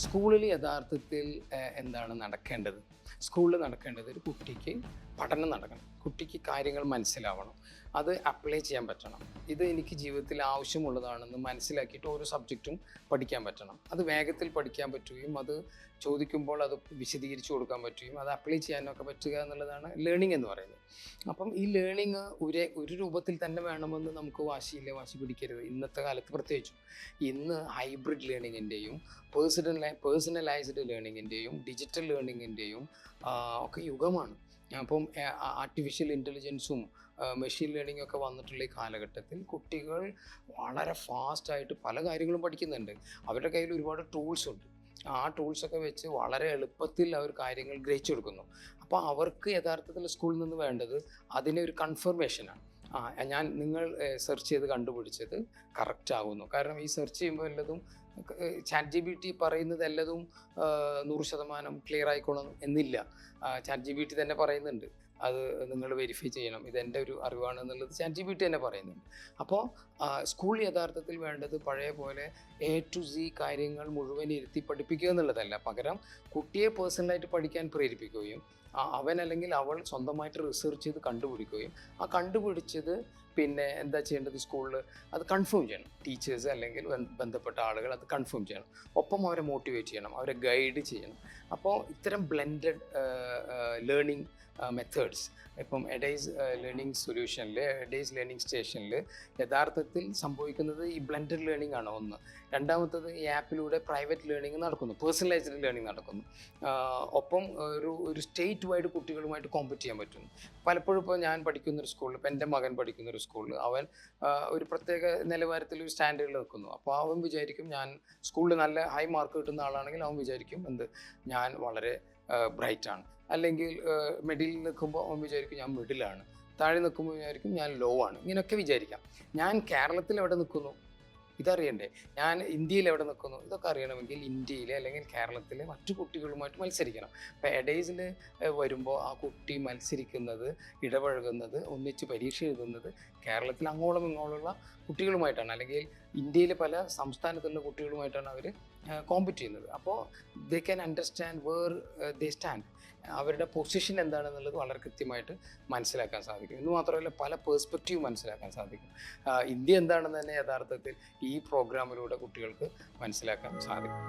സ്കൂളിൽ യഥാർത്ഥത്തിൽ എന്താണ് നടക്കേണ്ടത്? സ്കൂളിൽ നടക്കേണ്ടത് ഒരു കുട്ടിക്ക് പഠനം നടക്കണം, കുട്ടിക്ക് കാര്യങ്ങൾ മനസ്സിലാവണം, അത് അപ്ലൈ ചെയ്യാൻ പറ്റണം. ഇത് എനിക്ക് ജീവിതത്തിൽ ആവശ്യമുള്ളതാണെന്ന് മനസ്സിലാക്കിയിട്ട് ഓരോ സബ്ജക്റ്റും പഠിക്കാൻ പറ്റണം. അത് വേഗത്തിൽ പഠിക്കാൻ പറ്റുകയും അത് ചോദിക്കുമ്പോൾ അത് വിശദീകരിച്ചു കൊടുക്കാൻ പറ്റുകയും അത് അപ്ലൈ ചെയ്യാനൊക്കെ പറ്റുക എന്നുള്ളതാണ് ലേണിംഗ് എന്ന് പറയുന്നത്. അപ്പം ഈ ലേണിംഗ് ഒരു രൂപത്തിൽ തന്നെ വേണമെന്ന് നമുക്ക് വാശിയില്ല, വാശി പിടിക്കരുത്. ഇന്നത്തെ കാലത്ത് പ്രത്യേകിച്ചും ഇന്ന് ഹൈബ്രിഡ് ലേണിങ്ങിൻ്റെയും പേഴ്സണലൈസ്ഡ് ലേണിങ്ങിൻ്റെയും ഡിജിറ്റൽ ലേണിങ്ങിൻ്റെയും ഒക്കെ യുഗമാണ്. അപ്പം ആർട്ടിഫിഷ്യൽ ഇൻ്റലിജൻസും മെഷീൻ ലേണിംഗ് ഒക്കെ വന്നിട്ടുള്ള ഈ കാലഘട്ടത്തിൽ കുട്ടികൾ വളരെ ഫാസ്റ്റായിട്ട് പല കാര്യങ്ങളും പഠിക്കുന്നുണ്ട്. അവരുടെ കയ്യിൽ ഒരുപാട് ടൂൾസ് ഉണ്ട്. ആ ടൂൾസൊക്കെ വെച്ച് വളരെ എളുപ്പത്തിൽ അവർ കാര്യങ്ങൾ ഗ്രഹിച്ചെടുക്കുന്നു. അപ്പോൾ അവർക്ക് യഥാർത്ഥത്തിൽ സ്കൂളിൽ നിന്ന് വേണ്ടത് അതിനെ ഒരു കൺഫർമേഷനാണ്. നിങ്ങൾ സെർച്ച് ചെയ്ത് കണ്ടുപിടിച്ചത് കറക്റ്റ് ആകുന്നു. കാരണം ഈ സെർച്ച് ചെയ്യുമ്പോൾ എല്ലതും ChatGPT പറയുന്നത് എല്ലതും 100% ക്ലിയർ ആയിക്കോണം എന്നില്ല. ChatGPT തന്നെ പറയുന്നുണ്ട് അത് നിങ്ങൾ വെരിഫൈ ചെയ്യണം, ഇതെൻ്റെ ഒരു അറിവാണ് എന്നുള്ളത് ChatGPT തന്നെ പറയുന്നുണ്ട്. അപ്പോൾ സ്കൂൾ യഥാർത്ഥത്തിൽ വേണ്ടത് പഴയ പോലെ A to Z കാര്യങ്ങൾ മുഴുവൻ ഇരുത്തി പഠിപ്പിക്കുക എന്നുള്ളതല്ല. പകരം കുട്ടിയെ പേഴ്സണലായിട്ട് പഠിക്കാൻ പ്രേരിപ്പിക്കുകയും അവൻ അല്ലെങ്കിൽ അവൾ സ്വന്തമായിട്ട് റിസർച്ച് ചെയ്ത് കണ്ടുപിടിക്കുകയും ആ കണ്ടുപിടിച്ചത് പിന്നെ എന്താ ചെയ്യേണ്ടത്, സ്കൂളിൽ അത് കൺഫേം ചെയ്യണം. ടീച്ചേഴ്സ് അല്ലെങ്കിൽ ബന്ധപ്പെട്ട ആളുകൾ അത് കൺഫേം ചെയ്യണം. ഒപ്പം അവരെ മോട്ടിവേറ്റ് ചെയ്യണം, അവരെ ഗൈഡ് ചെയ്യണം. അപ്പോൾ ഇത്തരം ബ്ലെൻഡഡ് ലേണിംഗ് മെത്തേഡ്സ് ഇപ്പം എഡൈസ് ലേണിംഗ് സൊല്യൂഷനിൽ, എഡൈസ് ലേണിംഗ് സ്റ്റേഷനിൽ യഥാർത്ഥത്തിൽ സംഭവിക്കുന്നത് ഈ ബ്ലെൻഡഡ് ലേണിംഗ് ആണ് ഒന്ന്. രണ്ടാമത്തത് ഈ ആപ്പിലൂടെ പ്രൈവറ്റ് ലേണിംഗ് നടക്കുന്നു, പേഴ്സണലൈസ്ഡ് ലേണിംഗ് നടക്കുന്നു. ഒപ്പം ഒരു സ്റ്റേറ്റ് വൈഡ് കുട്ടികളുമായിട്ട് കോമ്പറ്റ് ചെയ്യാൻ പറ്റുന്നു. പലപ്പോഴും ഇപ്പോൾ ഞാൻ പഠിക്കുന്നൊരു സ്കൂളിൽ, ഇപ്പോൾ എൻ്റെ മകൻ പഠിക്കുന്നൊരു സ്കൂളിൽ അവൻ ഒരു പ്രത്യേക നിലവാരത്തിൽ ഒരു സ്റ്റാൻഡേർഡിൽ നിൽക്കുന്നു. അപ്പോൾ അവൻ വിചാരിക്കും, ഞാൻ സ്കൂളിൽ നല്ല ഹൈ മാർക്ക് കിട്ടുന്ന ആളാണെങ്കിൽ അവൻ വിചാരിക്കും ഞാൻ വളരെ ബ്രൈറ്റാണ്. അല്ലെങ്കിൽ മിഡിൽ നിൽക്കുമ്പോൾ അവൻ വിചാരിക്കും ഞാൻ മിഡിലാണ്, താഴെ നിൽക്കുമ്പോൾ വിചാരിക്കും ഞാൻ ലോ ആണ്. ഇങ്ങനെയൊക്കെ വിചാരിക്കാം. ഞാൻ കേരളത്തിൽ എവിടെ നിൽക്കുന്നു ഇതറിയണ്ടേ, ഞാൻ ഇന്ത്യയിൽ എവിടെ നിൽക്കുന്നു ഇതൊക്കെ അറിയണമെങ്കിൽ ഇന്ത്യയിലെ അല്ലെങ്കിൽ കേരളത്തിലെ മറ്റു കുട്ടികളുമായിട്ട് മത്സരിക്കണം. ഇപ്പോൾ എഡൈസിൽ വരുമ്പോൾ ആ കുട്ടി മത്സരിക്കുന്നത്, ഇടപഴകുന്നത്, ഒന്നിച്ച് പരീക്ഷ എഴുതുന്നത് കേരളത്തിൽ അങ്ങോളം ഇങ്ങോളമുള്ള കുട്ടികളുമായിട്ടാണ്, അല്ലെങ്കിൽ ഇന്ത്യയിലെ പല സംസ്ഥാനത്തുള്ള കുട്ടികളുമായിട്ടാണ് അവർ കോമ്പറ്റ് ചെയ്യുന്നത്. അപ്പോൾ they can understand where they stand. അവരുടെ പൊസിഷൻ എന്താണെന്നുള്ളത് വളരെ കൃത്യമായിട്ട് മനസ്സിലാക്കാൻ സാധിക്കും. എന്ന് മാത്രമല്ല പല പേഴ്സ്പെക്റ്റീവ് മനസ്സിലാക്കാൻ സാധിക്കും. ഇന്ത്യ എന്താണെന്ന് തന്നെ യഥാർത്ഥത്തിൽ ഈ പ്രോഗ്രാമിലൂടെ കുട്ടികൾക്ക് മനസ്സിലാക്കാൻ സാധിക്കും.